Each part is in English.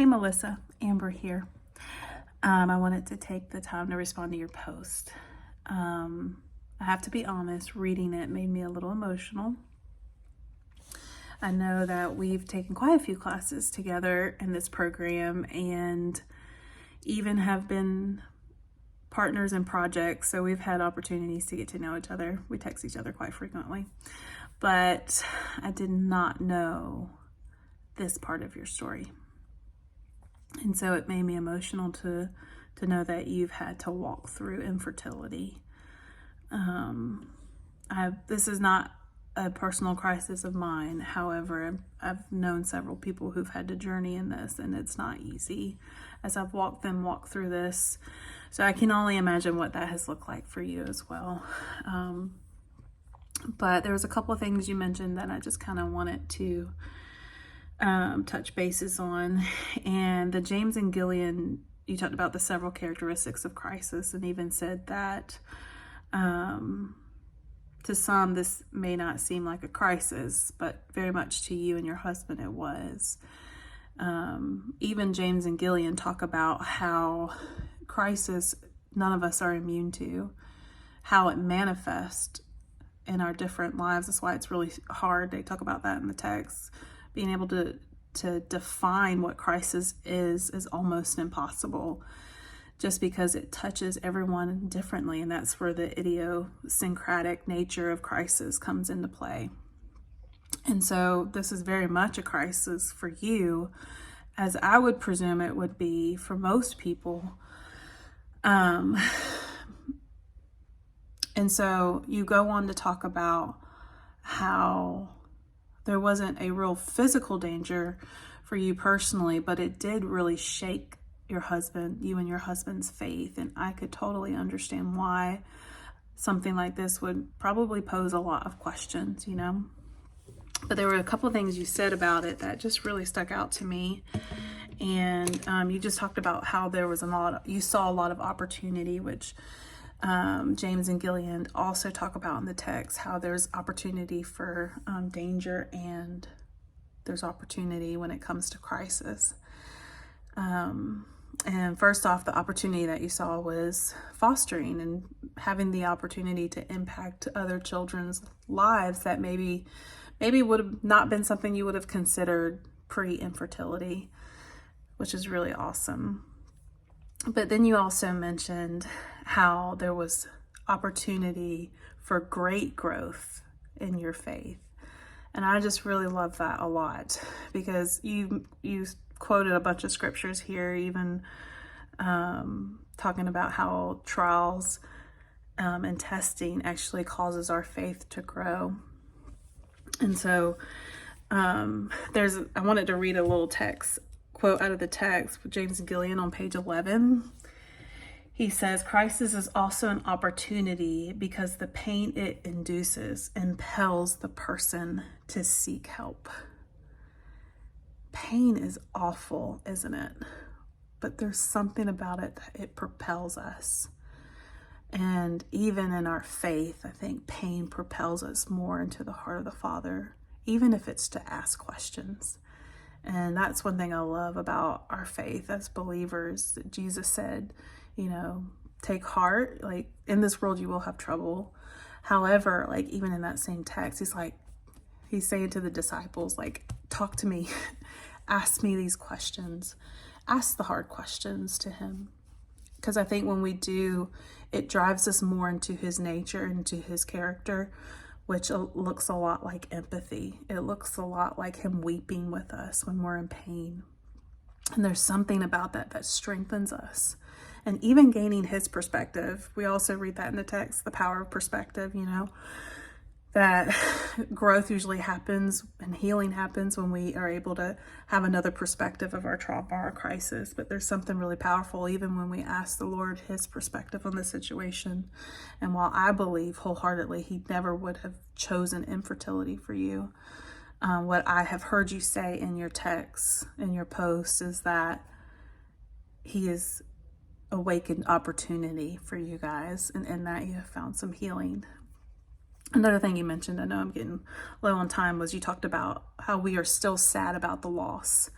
Hey Melissa, Amber here. I wanted to take the time to respond to your post. I have to be honest, reading it made me a little emotional. I know that we've taken quite a few classes together in this program and even have been partners in projects, so we've had opportunities to get to know each other. We text each other quite frequently, but I did not know this part of your story. And so it made me emotional to know that you've had to walk through infertility. This is not a personal crisis of mine. However, I've known several people who've had to journey in this, and it's not easy as I've walked through this. So I can only imagine what that has looked like for you as well. But there was a couple of things you mentioned that I just kind of wanted to touch bases on. And the James and Gillian, you talked about the several characteristics of crisis and even said that to some this may not seem like a crisis, but very much to you and your husband it was. Even James and Gillian talk about how crisis none of us are immune to, how it manifests in our different lives. That's why it's really hard. They talk about that in the text. Being able to define what crisis is almost impossible, just because it touches everyone differently, and that's where the idiosyncratic nature of crisis comes into play. And so this is very much a crisis for you, as I would presume it would be for most people. And so you go on to talk about how there wasn't a real physical danger for you personally, but it did really shake you and your husband's faith. And I could totally understand why something like this would probably pose a lot of questions, But there were a couple of things you said about it that just really stuck out to me. And you just talked about how there was you saw a lot of opportunity, which James and Gillian also talk about in the text, how there's opportunity for danger and there's opportunity when it comes to crisis. And first off, the opportunity that you saw was fostering and having the opportunity to impact other children's lives that maybe would have not been something you would have considered pre-infertility, which is really awesome. But then you also mentioned how there was opportunity for great growth in your faith. And I just really love that a lot, because you quoted a bunch of scriptures here, even talking about how trials and testing actually causes our faith to grow. And so I wanted to read a little quote out of the text with James and Gillian on page 11. He says, crisis is also an opportunity because the pain it induces impels the person to seek help. Pain is awful, isn't it? But there's something about it that it propels us. And even in our faith, I think pain propels us more into the heart of the Father, even if it's to ask questions. And that's one thing I love about our faith as believers, that Jesus said, take heart, like in this world you will have trouble. However, like even in that same text, he's saying to the disciples, like, talk to me, ask me these questions, ask the hard questions to him. Because I think when we do, it drives us more into his nature, into his character, which looks a lot like empathy. It looks a lot like him weeping with us when we're in pain. And there's something about that strengthens us. And even gaining his perspective, we also read that in the text, the power of perspective, that growth usually happens and healing happens when we are able to have another perspective of our trauma or our crisis. But there's something really powerful even when we ask the Lord his perspective on the situation. And while I believe wholeheartedly he never would have chosen infertility for you, what I have heard you say in your texts, in your posts, is that he has awakened opportunity for you guys, and in that you have found some healing. Another thing you mentioned, I know I'm getting low on time, was you talked about how we are still sad about the loss.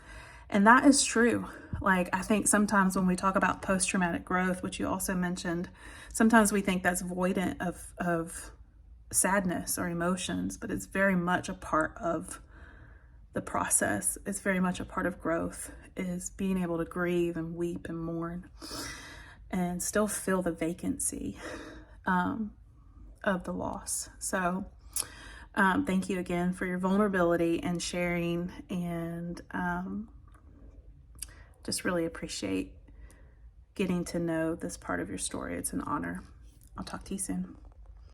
And that is true. Like, I think sometimes when we talk about post-traumatic growth, which you also mentioned, sometimes we think that's void of sadness or emotions, but it's very much a part of the process. It's very much a part of growth, is being able to grieve and weep and mourn and still feel the vacancy of the loss. So thank you again for your vulnerability and sharing, and just really appreciate getting to know this part of your story. It's an honor. I'll talk to you soon.